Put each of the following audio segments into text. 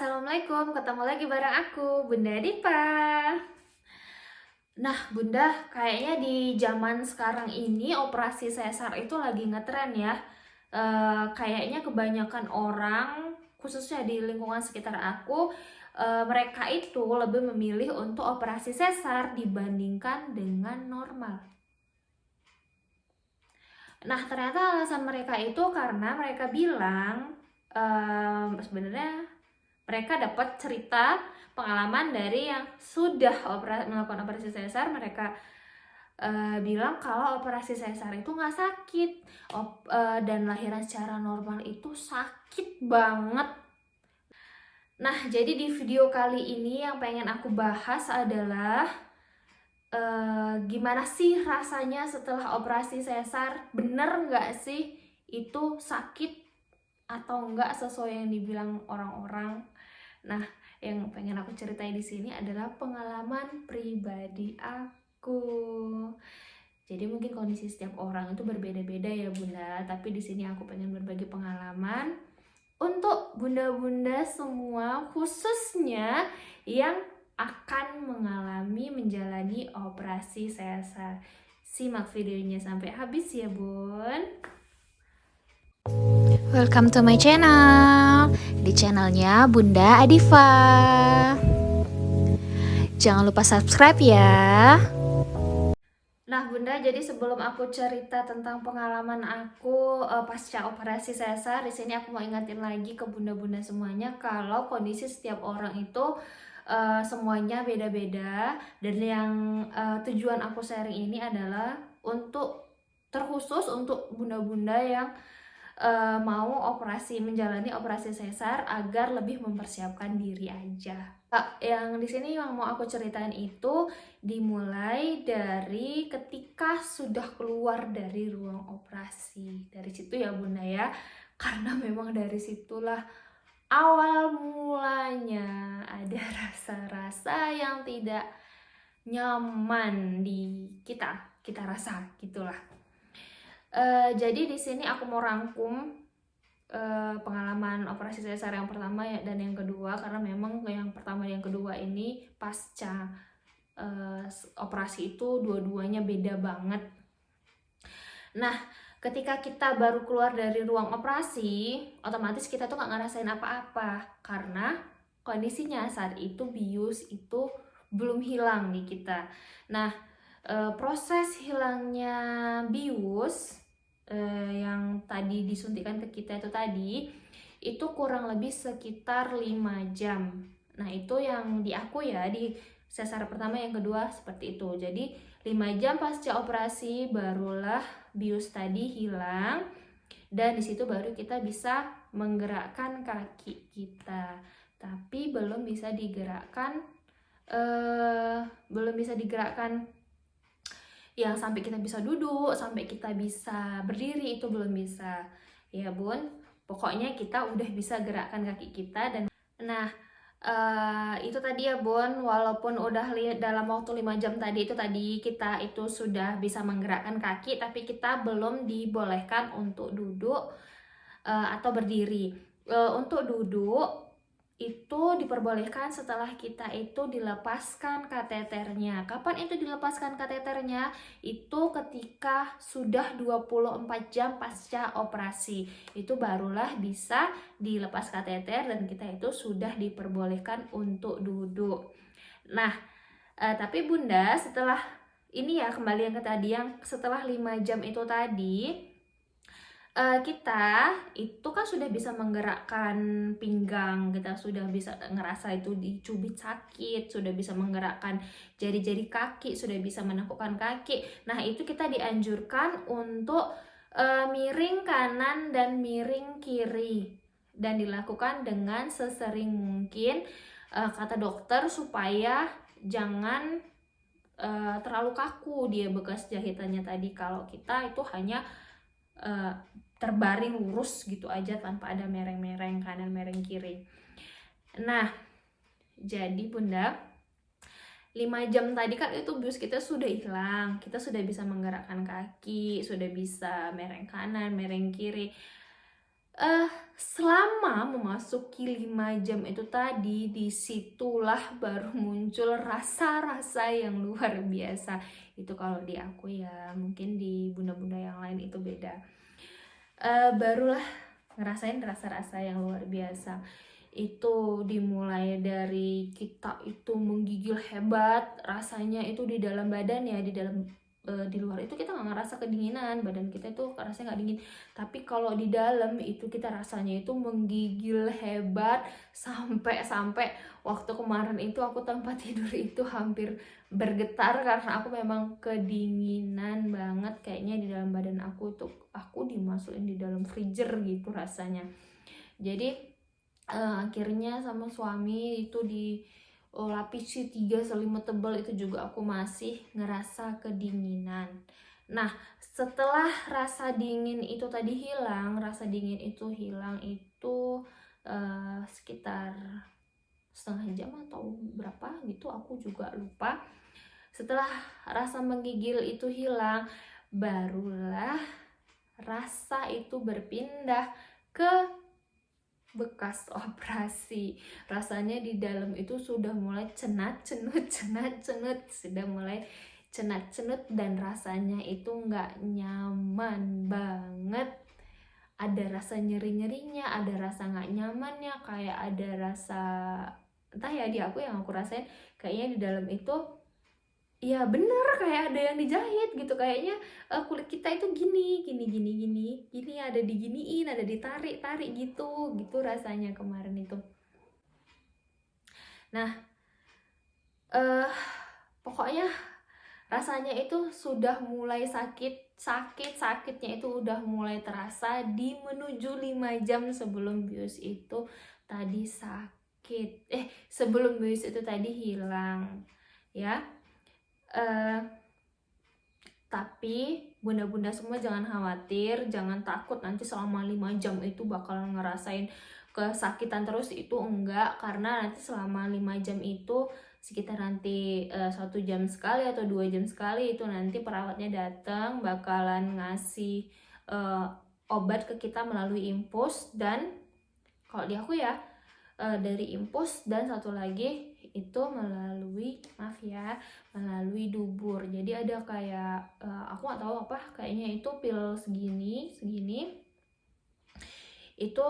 Assalamualaikum, ketemu lagi bareng aku, Bunda Dipa. Nah, Bunda, kayaknya di zaman sekarang ini operasi sesar itu lagi ngetren ya. Kayaknya kebanyakan orang, khususnya di lingkungan sekitar aku, mereka itu lebih memilih untuk operasi sesar dibandingkan dengan normal. Nah, ternyata alasan mereka itu karena mereka bilang sebenarnya mereka dapat cerita pengalaman dari yang sudah melakukan operasi sesar. Mereka bilang kalau operasi sesar itu nggak sakit, dan lahiran secara normal itu sakit banget. Nah, jadi di video kali ini yang pengen aku bahas adalah gimana sih rasanya setelah operasi sesar. Bener nggak sih itu sakit atau nggak sesuai yang dibilang orang-orang. Nah, yang pengen aku ceritain di sini adalah pengalaman pribadi aku. Jadi mungkin kondisi setiap orang itu berbeda-beda ya Bunda, tapi di sini aku pengen berbagi pengalaman untuk bunda-bunda semua, khususnya yang akan menjalani operasi sesar. Simak videonya sampai habis ya Bun. Welcome to my channel. Di channelnya Bunda Adifa. Jangan lupa subscribe ya. Nah Bunda, jadi sebelum aku cerita tentang pengalaman aku pasca operasi sesar, di sini aku mau ingatin lagi ke bunda-bunda semuanya kalau kondisi setiap orang itu semuanya beda-beda, dan yang tujuan aku sharing ini adalah terkhusus untuk bunda-bunda yang mau menjalani operasi sesar agar lebih mempersiapkan diri aja. Yang di sini yang mau aku ceritain itu dimulai dari ketika sudah keluar dari ruang operasi. Dari situ ya Bunda ya, karena memang dari situlah awal mulanya ada rasa-rasa yang tidak nyaman di kita rasa gitulah. Jadi di sini aku mau rangkum pengalaman operasi sesar yang pertama dan yang kedua, karena memang yang pertama dan yang kedua ini pasca operasi itu dua-duanya beda banget. Nah, ketika kita baru keluar dari ruang operasi, otomatis kita tuh nggak ngerasain apa-apa karena kondisinya saat itu bius itu belum hilang di kita. Nah, proses hilangnya bius yang tadi disuntikan ke kita itu kurang lebih sekitar 5 jam. Nah, itu yang di aku ya, di sesar pertama yang kedua seperti itu. Jadi 5 jam pasca operasi barulah bius tadi hilang, dan disitu baru kita bisa menggerakkan kaki kita. Tapi belum bisa digerakkan yang sampai kita bisa duduk, sampai kita bisa berdiri, itu belum bisa ya Bun. Pokoknya kita udah bisa gerakkan kaki kita. Dan nah itu tadi ya Bun, walaupun udah dalam waktu 5 jam tadi kita itu sudah bisa menggerakkan kaki, tapi kita belum dibolehkan untuk duduk atau berdiri. Untuk duduk itu diperbolehkan setelah kita itu dilepaskan kateternya. Kapan itu dilepaskan kateternya? Itu ketika sudah 24 jam pasca operasi. Itu barulah bisa dilepas kateter dan kita itu sudah diperbolehkan untuk duduk. Nah, tapi Bunda, setelah ini ya, kembali yang ke tadi, yang setelah 5 jam itu tadi, kita itu kan sudah bisa menggerakkan pinggang, kita sudah bisa ngerasa itu dicubit sakit, sudah bisa menggerakkan jari-jari kaki, sudah bisa menekukkan kaki. Nah, itu kita dianjurkan untuk miring kanan dan miring kiri, dan dilakukan dengan sesering mungkin, kata dokter, supaya jangan terlalu kaku dia bekas jahitannya tadi. Kalau kita itu hanya terbaring lurus gitu aja tanpa ada mereng-mereng kanan mereng kiri. Nah, jadi Bunda, 5 jam tadi kan itu bius kita sudah hilang, kita sudah bisa menggerakkan kaki, sudah bisa mereng kanan mereng kiri. Selama memasuki 5 jam itu tadi, disitulah baru muncul rasa-rasa yang luar biasa. Itu kalau di aku ya, mungkin di bunda-bunda yang lain itu beda. Barulah ngerasain rasa-rasa yang luar biasa. Itu dimulai dari kita itu menggigil hebat, rasanya itu di dalam badan ya, di luar itu kita nggak ngerasa kedinginan, badan kita itu rasanya nggak dingin, tapi kalau di dalam itu kita rasanya itu menggigil hebat, sampai waktu kemarin itu aku tempat tidur itu hampir bergetar karena aku memang kedinginan banget, kayaknya di dalam badan aku tuh aku dimasukin di dalam freezer gitu rasanya. Jadi akhirnya sama suami itu lapisi 3 selimut tebal, itu juga aku masih ngerasa kedinginan. Nah, setelah rasa dingin itu hilang itu sekitar setengah jam atau berapa gitu, aku juga lupa. Setelah rasa menggigil itu hilang, barulah rasa itu berpindah ke bekas operasi. Rasanya di dalam itu sudah mulai cenat-cenut, sudah mulai cenat-cenut, dan rasanya itu nggak nyaman banget. Ada rasa nyeri-nyerinya, ada rasa nggak nyamannya, kayak ada rasa, entah ya, di aku yang aku rasain kayaknya di dalam itu ya bener kayak ada yang dijahit gitu, kayaknya kulit kita itu gini, ada diginiin, ada ditarik gitu rasanya kemarin itu. Nah, pokoknya rasanya itu sudah mulai sakitnya itu udah mulai terasa di menuju 5 jam sebelum bius itu tadi sebelum bius itu tadi hilang ya. Tapi bunda-bunda semua jangan khawatir, jangan takut nanti selama 5 jam itu bakalan ngerasain kesakitan terus, itu enggak, karena nanti selama 5 jam itu sekitar nanti 1 jam sekali atau 2 jam sekali itu nanti perawatnya datang bakalan ngasih obat ke kita melalui infus, dan kalau di aku ya dari infus, dan satu lagi itu melalui dubur. Jadi ada kayak aku nggak tahu apa, kayaknya itu pil segini itu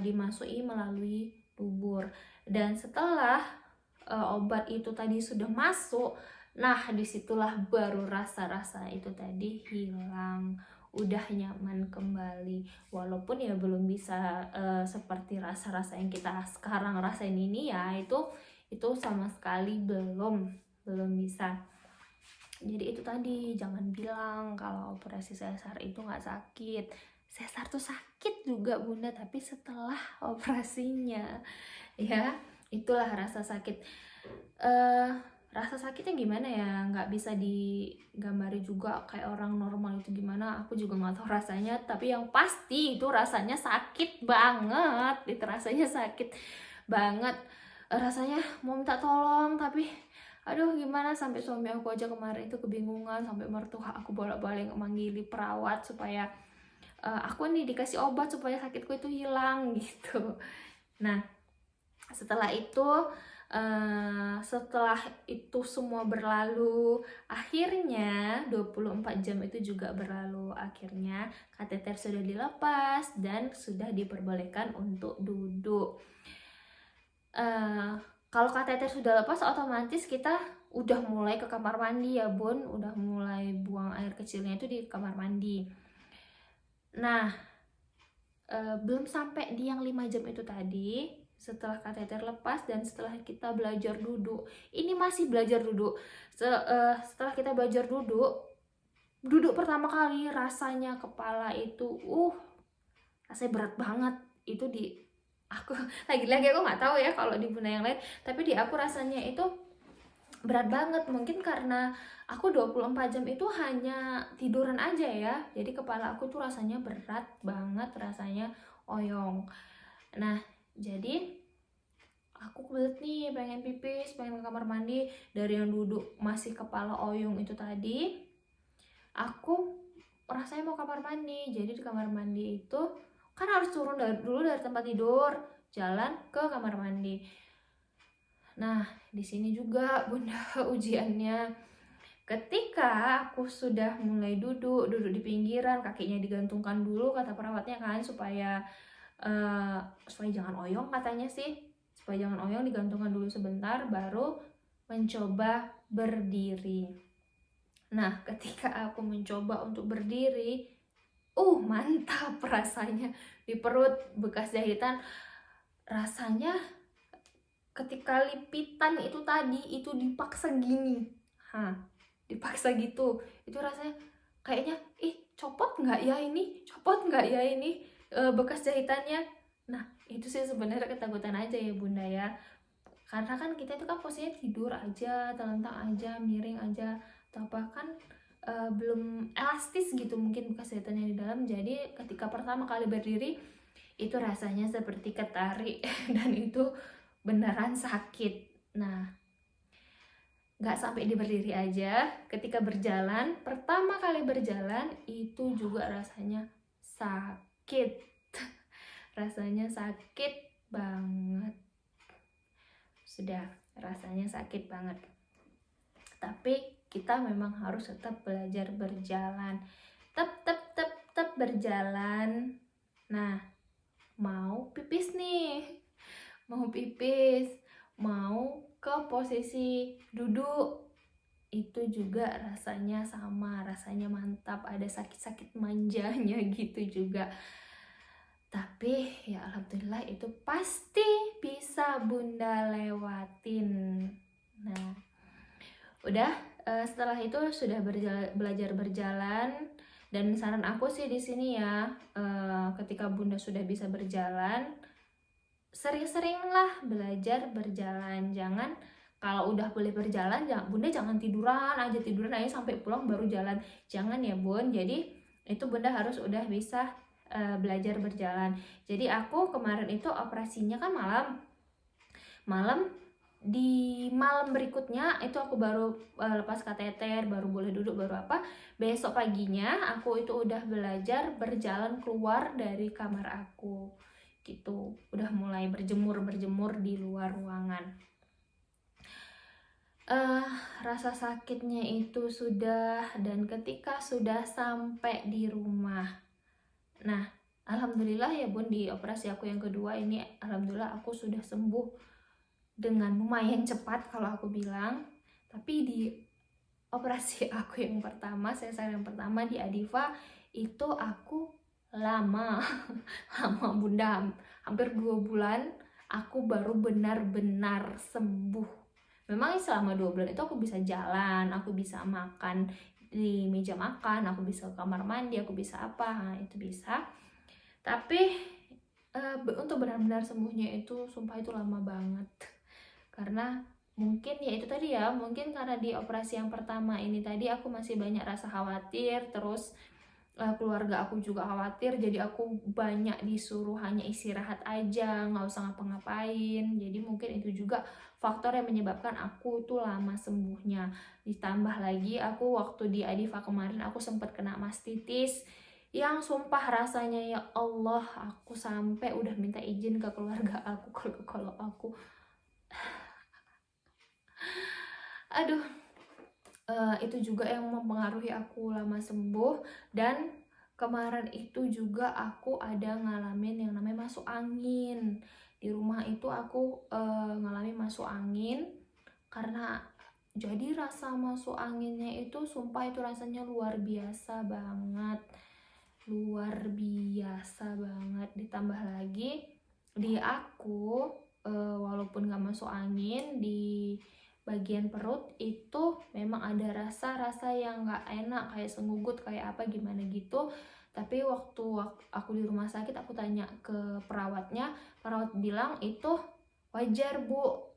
dimasuki melalui dubur. Dan setelah obat itu tadi sudah masuk, nah disitulah baru rasa-rasa itu tadi hilang, udah nyaman kembali. Walaupun ya belum bisa seperti rasa-rasa yang kita sekarang rasain ini ya, itu sama sekali belum bisa. Jadi itu tadi, jangan bilang kalau operasi sesar itu nggak sakit. Sesar tuh sakit juga bunda, tapi setelah operasinya ya, itulah rasa sakit. Rasa sakitnya gimana ya, nggak bisa digambari juga kayak orang normal itu gimana, aku juga nggak tahu rasanya, tapi yang pasti itu rasanya sakit banget, itu rasanya sakit banget. Rasanya mau minta tolong, tapi aduh gimana, sampai suami aku aja kemarin itu kebingungan, sampai mertua aku bolak-balik manggili perawat supaya aku nih dikasih obat supaya sakitku itu hilang gitu. Nah, setelah itu semua berlalu, akhirnya 24 jam itu juga berlalu, akhirnya kateter sudah dilepas dan sudah diperbolehkan untuk duduk. Kalau kateter sudah lepas, otomatis kita udah mulai ke kamar mandi ya bun, udah mulai buang air kecilnya itu di kamar mandi. Nah, belum sampai di yang 5 jam itu tadi, setelah kateter lepas dan setelah kita belajar duduk, ini masih belajar duduk. Setelah kita belajar duduk pertama kali, rasanya kepala itu rasanya berat banget. Itu di aku lagi-lagi aku nggak tahu ya kalau di bunda yang lain, tapi di aku rasanya itu berat banget. Mungkin karena aku 24 jam itu hanya tiduran aja ya, jadi kepala aku tuh rasanya berat banget, rasanya oyong. Nah, jadi aku kebelet nih, pengen pipis, pengen ke kamar mandi. Dari yang duduk masih kepala oyong itu tadi, aku rasanya mau kamar mandi. Jadi di kamar mandi itu kan harus turun dulu dari tempat tidur, jalan ke kamar mandi. Nah, di sini juga bunda ujiannya. Ketika aku sudah mulai duduk di pinggiran, kakinya digantungkan dulu kata perawatnya kan, supaya jangan oyong katanya sih, supaya jangan oyong, digantungkan dulu sebentar baru mencoba berdiri. Nah, ketika aku mencoba untuk berdiri, mantap rasanya di perut, bekas jahitan. Rasanya ketika lipitan itu tadi itu dipaksa gini, dipaksa gitu, itu rasanya kayaknya copot nggak ya ini bekas jahitannya. Nah, itu sih sebenarnya ketakutan aja ya bunda ya, karena kan kita itu kan posisinya tidur aja, telentang aja, miring aja, atau bahkan belum elastis gitu mungkin bekas jahitannya di dalam. Jadi ketika pertama kali berdiri itu rasanya seperti ketarik dan itu beneran sakit. Nah, nggak sampai di berdiri aja, ketika berjalan, pertama kali berjalan itu juga rasanya sakit. Rasanya sakit banget. Sudah, rasanya sakit banget. Tapi kita memang harus tetap belajar berjalan. Tetap berjalan. Nah, mau pipis nih, mau ke posisi duduk, itu juga rasanya sama, rasanya mantap, ada sakit-sakit manjanya gitu juga. Tapi ya alhamdulillah itu pasti bisa bunda lewatin. Nah, udah setelah itu sudah belajar berjalan, dan saran aku sih di sini ya, ketika bunda sudah bisa berjalan, sering-seringlah belajar berjalan. Jangan kalau udah boleh berjalan, bunda jangan tiduran aja sampai pulang baru jalan, jangan ya bun. Jadi itu bunda harus udah bisa belajar berjalan. Jadi aku kemarin itu operasinya kan malam, di malam berikutnya itu aku baru lepas kateter, baru boleh duduk, baru apa, besok paginya aku itu udah belajar berjalan keluar dari kamar aku gitu, udah mulai berjemur di luar ruangan. Rasa sakitnya itu sudah, dan ketika sudah sampai di rumah, nah alhamdulillah ya bun, di operasi aku yang kedua ini alhamdulillah aku sudah sembuh dengan lumayan cepat kalau aku bilang. Tapi di operasi aku yang pertama, sesar yang pertama di Adifa, itu aku lama bunda, hampir 2 bulan aku baru benar-benar sembuh. Memang selama 2 bulan itu aku bisa jalan, aku bisa makan di meja makan, aku bisa ke kamar mandi, aku bisa apa, itu bisa. Tapi untuk benar-benar sembuhnya itu sumpah itu lama banget. Karena mungkin ya itu tadi ya, mungkin karena di operasi yang pertama ini tadi aku masih banyak rasa khawatir, terus keluarga aku juga khawatir, jadi aku banyak disuruh hanya istirahat aja, nggak usah ngapa-ngapain. Jadi mungkin itu juga faktor yang menyebabkan aku tuh lama sembuhnya. Ditambah lagi aku waktu di Adifa kemarin aku sempat kena mastitis, yang sumpah rasanya ya Allah, aku sampai udah minta izin ke keluarga aku kalau aku aduh, itu juga yang mempengaruhi aku lama sembuh. Dan kemarin itu juga aku ada ngalamin yang namanya masuk angin. Di rumah itu aku ngalamin masuk angin, karena jadi rasa masuk anginnya itu sumpah itu rasanya luar biasa banget. Ditambah lagi di aku walaupun gak masuk angin, di bagian perut itu memang ada rasa-rasa yang gak enak, kayak sengugut, kayak apa gimana gitu. Tapi waktu aku di rumah sakit, aku tanya ke perawatnya, perawat bilang itu wajar bu,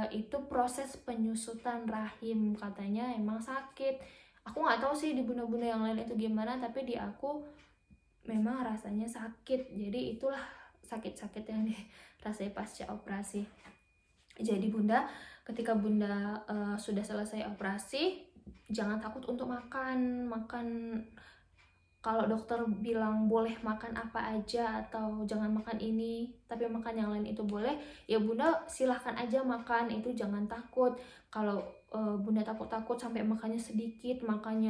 itu proses penyusutan rahim, katanya emang sakit. Aku nggak tahu sih di bunda-bunda yang lain itu gimana, tapi di aku memang rasanya sakit. Jadi itulah sakit-sakit yang dirasain pasca operasi. Jadi bunda, ketika bunda sudah selesai operasi, jangan takut untuk makan kalau dokter bilang boleh makan apa aja atau jangan makan ini tapi makan yang lain itu boleh, ya bunda silahkan aja makan, itu jangan takut. Kalau bunda takut sampai makannya sedikit, makan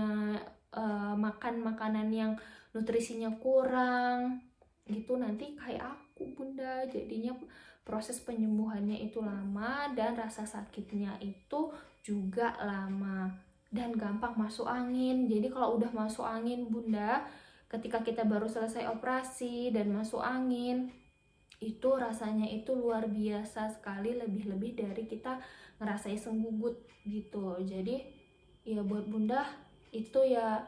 makanan yang nutrisinya kurang gitu, nanti kayak aku bunda, jadinya proses penyembuhannya itu lama dan rasa sakitnya itu juga lama dan gampang masuk angin. Jadi kalau udah masuk angin bunda, ketika kita baru selesai operasi dan masuk angin, itu rasanya itu luar biasa sekali, lebih-lebih dari kita ngerasain senggugut gitu. Jadi ya buat bunda itu ya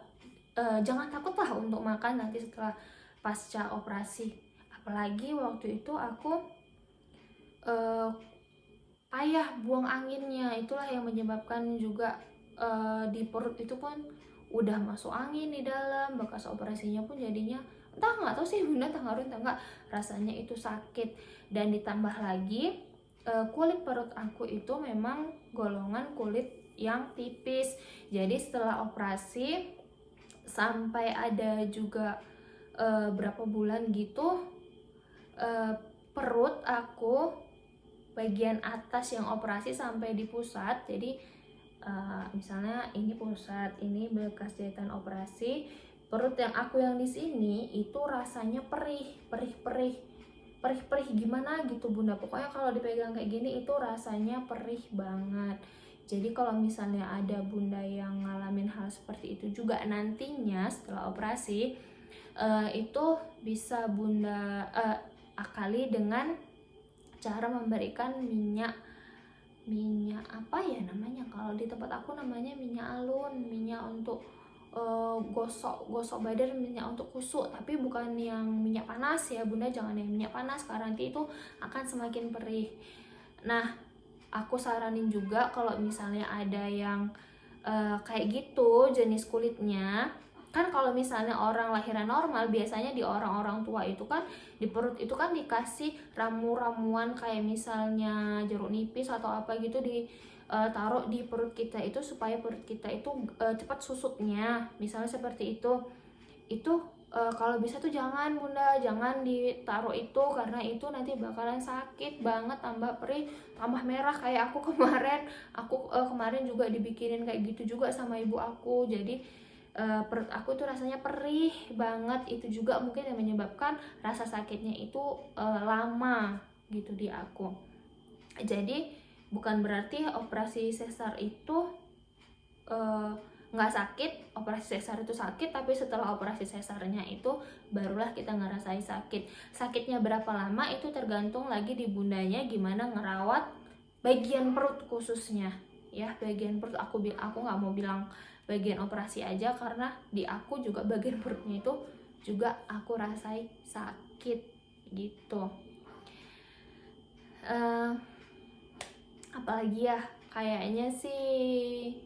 jangan takut lah untuk makan nanti setelah pasca operasi. Apalagi waktu itu aku payah buang anginnya, itulah yang menyebabkan juga di perut itu pun udah masuk angin di dalam, bekas operasinya pun jadinya entah nggak tahu sih bunda terharu entah nggak, rasanya itu sakit. Dan ditambah lagi kulit perut aku itu memang golongan kulit yang tipis, jadi setelah operasi sampai ada juga berapa bulan gitu perut aku bagian atas yang operasi sampai di pusat. Jadi misalnya ini pusat, ini bekas jahitan operasi, perut yang aku yang di sini itu rasanya perih gimana gitu bunda. Pokoknya kalau dipegang kayak gini itu rasanya perih banget. Jadi kalau misalnya ada bunda yang ngalamin hal seperti itu juga nantinya setelah operasi, itu bisa bunda akali dengan cara memberikan minyak apa ya namanya, kalau di tempat aku namanya minyak alun, minyak untuk gosok badan, minyak untuk kusuk, tapi bukan yang minyak panas ya bunda, jangan yang minyak panas karena nanti itu akan semakin perih. Nah aku saranin juga kalau misalnya ada yang kayak gitu jenis kulitnya, kan kalau misalnya orang lahiran normal biasanya di orang-orang tua itu kan di perut itu kan dikasih ramuan kayak misalnya jeruk nipis atau apa gitu taruh di perut kita itu supaya perut kita itu cepat susutnya, misalnya seperti itu. Kalau bisa tuh jangan bunda, jangan ditaruh itu karena itu nanti bakalan sakit banget, tambah perih, tambah merah kayak aku kemarin. Kemarin juga dibikinin kayak gitu juga sama ibu aku, jadi perut aku tuh rasanya perih banget. Itu juga mungkin yang menyebabkan rasa sakitnya itu lama gitu di aku. Jadi bukan berarti operasi sesar itu nggak sakit. Operasi sesar itu sakit, tapi setelah operasi sesarnya itu barulah kita ngerasain sakit. Sakitnya berapa lama itu tergantung lagi di bundanya gimana ngerawat bagian perut khususnya ya. Bagian perut aku nggak mau bilang bagian operasi aja karena di aku juga bagian perutnya itu juga aku rasain sakit gitu. Apalagi ya, kayaknya sih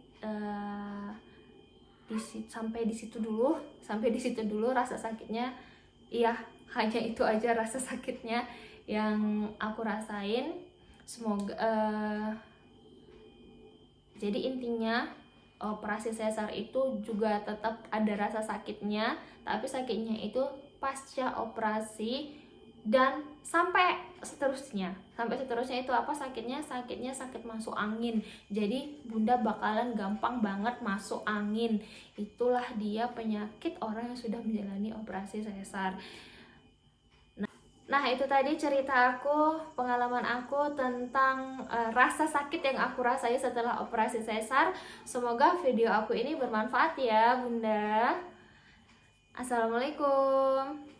sampai di situ dulu rasa sakitnya. Iya, hanya itu aja rasa sakitnya yang aku rasain. Semoga jadi intinya operasi sesar itu juga tetap ada rasa sakitnya, tapi sakitnya itu pasca operasi dan sampai seterusnya itu apa sakitnya sakit masuk angin. Jadi bunda bakalan gampang banget masuk angin. Itulah dia penyakit orang yang sudah menjalani operasi sesar. Nah itu tadi cerita aku, pengalaman aku tentang rasa sakit yang aku rasain setelah operasi sesar. Semoga video aku ini bermanfaat ya bunda. Assalamualaikum.